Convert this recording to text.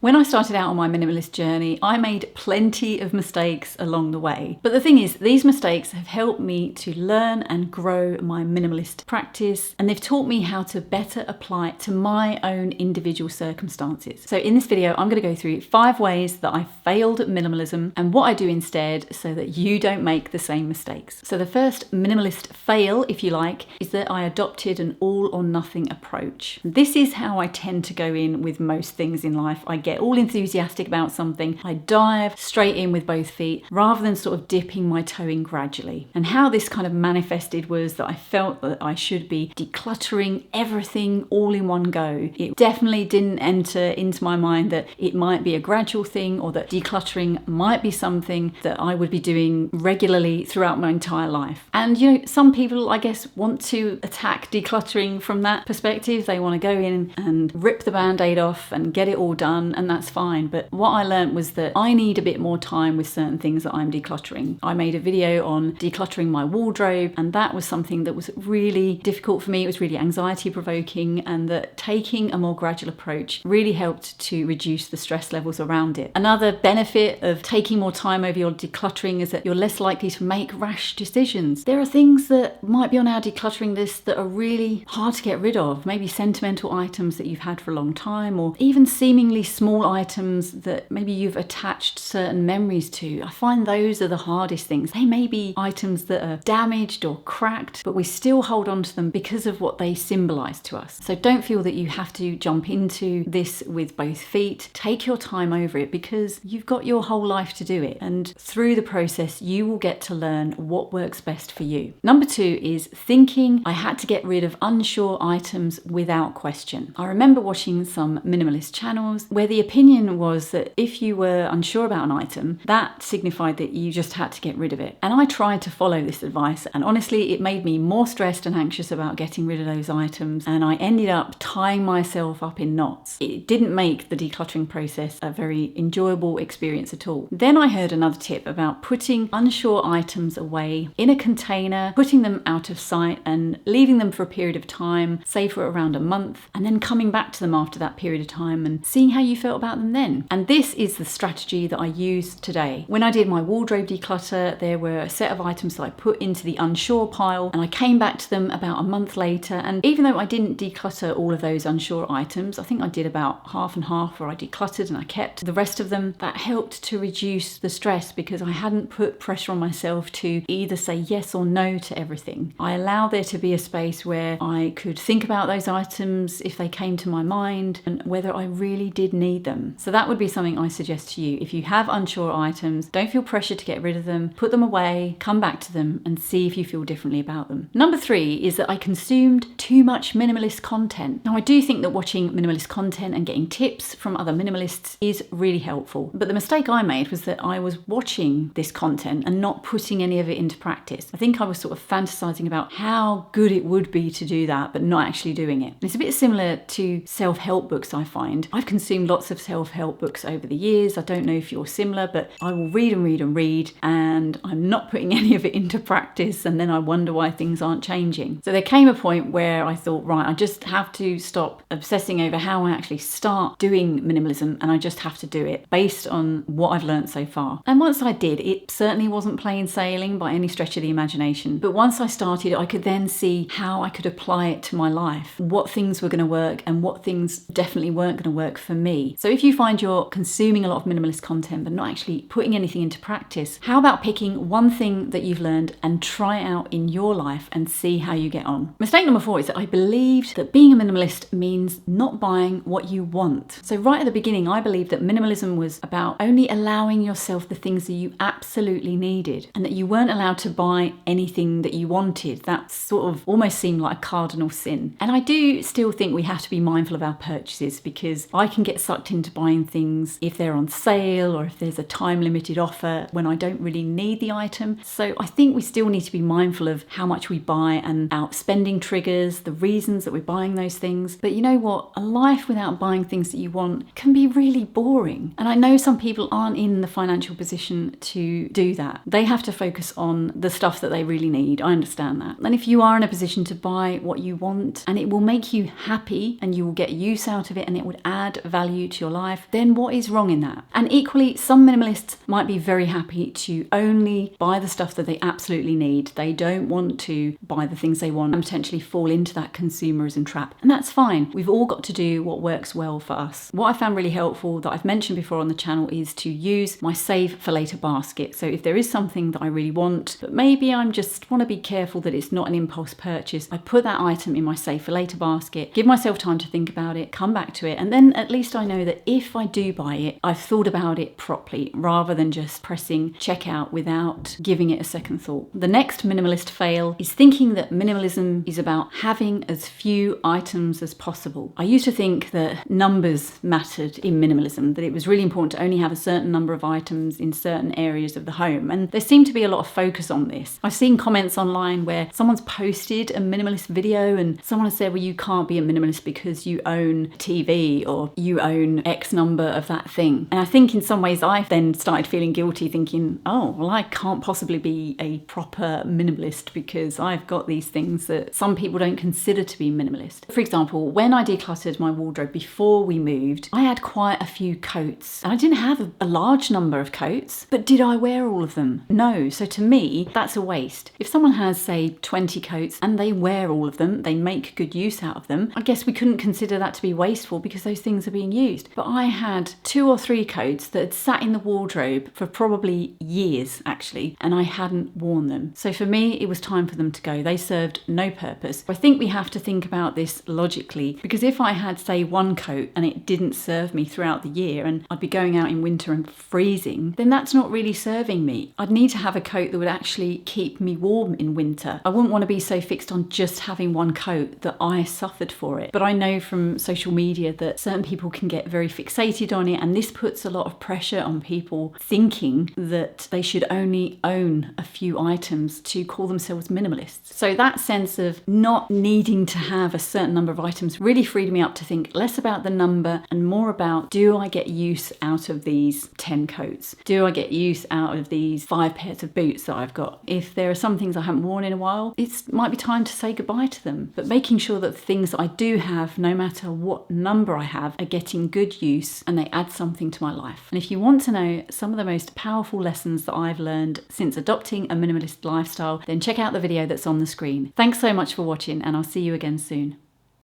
When I started out on my minimalist journey, I made plenty of mistakes along the way. But the thing is, these mistakes have helped me to learn and grow my minimalist practice, and they've taught me how to better apply it to my own individual circumstances. So in this video, I'm going to go through 5 ways that I failed at minimalism and what I do instead so that you don't make the same mistakes. So the first minimalist fail, if you like, is that I adopted an all or nothing approach. This is how I tend to go in with most things in life. I get all enthusiastic about something, I dive straight in with both feet rather than sort of dipping my toe in gradually. And how this kind of manifested was that I felt that I should be decluttering everything all in one go. It definitely didn't enter into my mind that it might be a gradual thing or that decluttering might be something that I would be doing regularly throughout my entire life. And you know, some people I guess want to attack decluttering from that perspective. They want to go in and rip the band-aid off and get it all done, and that's fine. But what I learned was that I need a bit more time with certain things that I'm decluttering. I made a video on decluttering my wardrobe, and that was something that was really difficult for me. It was really anxiety provoking, and that taking a more gradual approach really helped to reduce the stress levels around it. Another benefit of taking more time over your decluttering is that you're less likely to make rash decisions. There are things that might be on our decluttering list that are really hard to get rid of, maybe sentimental items that you've had for a long time, or even seemingly small items that maybe you've attached certain memories to. I find those are the hardest things. They may be items that are damaged or cracked, but we still hold on to them because of what they symbolize to us. So don't feel that you have to jump into this with both feet. Take your time over it because you've got your whole life to do it. And through the process, you will get to learn what works best for you. Number 2 is thinking I had to get rid of unsure items without question. I remember watching some minimalist channels where the opinion was that if you were unsure about an item, that signified that you just had to get rid of it. And I tried to follow this advice, and honestly, it made me more stressed and anxious about getting rid of those items, and I ended up tying myself up in knots. It didn't make the decluttering process a very enjoyable experience at all. Then I heard another tip about putting unsure items away in a container, putting them out of sight and leaving them for a period of time, say for around a month, and then coming back to them after that period of time and seeing how you felt about them then. And this is the strategy that I use today. When I did my wardrobe declutter, there were a set of items that I put into the unsure pile, and I came back to them about a month later, and even though I didn't declutter all of those unsure items, I think I did about half and half, where I decluttered and I kept the rest of them. That helped to reduce the stress because I hadn't put pressure on myself to either say yes or no to everything. I allowed there to be a space where I could think about those items if they came to my mind and whether I really did need them. So that would be something I suggest to you. If you have unsure items, don't feel pressured to get rid of them. Put them away, come back to them, and see if you feel differently about them. Number 3 is that I consumed too much minimalist content. Now, I do think that watching minimalist content and getting tips from other minimalists is really helpful. But the mistake I made was that I was watching this content and not putting any of it into practice. I think I was sort of fantasizing about how good it would be to do that, but not actually doing it. And it's a bit similar to self-help books, I find. I've consumed lots of self-help books over the years. I don't know if you're similar, but I will read and read and read, and I'm not putting any of it into practice, and then I wonder why things aren't changing. So there came a point where I thought, right, I just have to stop obsessing over how I actually start doing minimalism, and I just have to do it based on what I've learned so far. And once I did, it certainly wasn't plain sailing by any stretch of the imagination. But once I started, I could then see how I could apply it to my life, what things were going to work and what things definitely weren't going to work for me. So if you find you're consuming a lot of minimalist content but not actually putting anything into practice, how about picking one thing that you've learned and try it out in your life and see how you get on? Mistake number 4 is that I believed that being a minimalist means not buying what you want. So right at the beginning, I believed that minimalism was about only allowing yourself the things that you absolutely needed and that you weren't allowed to buy anything that you wanted. That sort of almost seemed like a cardinal sin. And I do still think we have to be mindful of our purchases, because I can get sucked into buying things if they're on sale or if there's a time limited offer when I don't really need the item. So I think we still need to be mindful of how much we buy and our spending triggers, the reasons that we're buying those things. But you know what? A life without buying things that you want can be really boring. And I know some people aren't in the financial position to do that. They have to focus on the stuff that they really need. I understand that. And if you are in a position to buy what you want and it will make you happy and you will get use out of it and it would add value to your life, then what is wrong in that? And equally, some minimalists might be very happy to only buy the stuff that they absolutely need. They don't want to buy the things they want and potentially fall into that consumerism trap. And that's fine. We've all got to do what works well for us. What I found really helpful that I've mentioned before on the channel is to use my save for later basket. So if there is something that I really want, but maybe I'm just want to be careful that it's not an impulse purchase, I put that item in my save for later basket, give myself time to think about it, come back to it, and then at least I know that if I do buy it, I've thought about it properly rather than just pressing checkout without giving it a second thought. The next minimalist fail is thinking that minimalism is about having as few items as possible. I used to think that numbers mattered in minimalism, that it was really important to only have a certain number of items in certain areas of the home, and there seemed to be a lot of focus on this. I've seen comments online where someone's posted a minimalist video and someone has said, well, you can't be a minimalist because you own a TV or you own X number of that thing. And I think in some ways I then started feeling guilty, thinking, oh, well, I can't possibly be a proper minimalist because I've got these things that some people don't consider to be minimalist. For example, when I decluttered my wardrobe before we moved, I had quite a few coats. And I didn't have a large number of coats, but did I wear all of them? No. So to me, that's a waste. If someone has, say, 20 coats and they wear all of them, they make good use out of them, I guess we couldn't consider that to be wasteful because those things are being used. But I had 2 or 3 coats that had sat in the wardrobe for probably years, actually, and I hadn't worn them. So for me, it was time for them to go. They served no purpose. I think we have to think about this logically, because if I had, say, 1 coat and it didn't serve me throughout the year and I'd be going out in winter and freezing, then that's not really serving me. I'd need to have a coat that would actually keep me warm in winter. I wouldn't want to be so fixed on just having 1 coat that I suffered for it. But I know from social media that certain people can get very fixated on it, and this puts a lot of pressure on people thinking that they should only own a few items to call themselves minimalists. So that sense of not needing to have a certain number of items really freed me up to think less about the number and more about, do I get use out of these 10 coats? Do I get use out of these 5 pairs of boots that I've got? If there are some things I haven't worn in a while, it might be time to say goodbye to them. But making sure that the things that I do have, no matter what number I have, are getting good use and they add something to my life. And if you want to know some of the most powerful lessons that I've learned since adopting a minimalist lifestyle, then check out the video that's on the screen. Thanks so much for watching, and I'll see you again soon.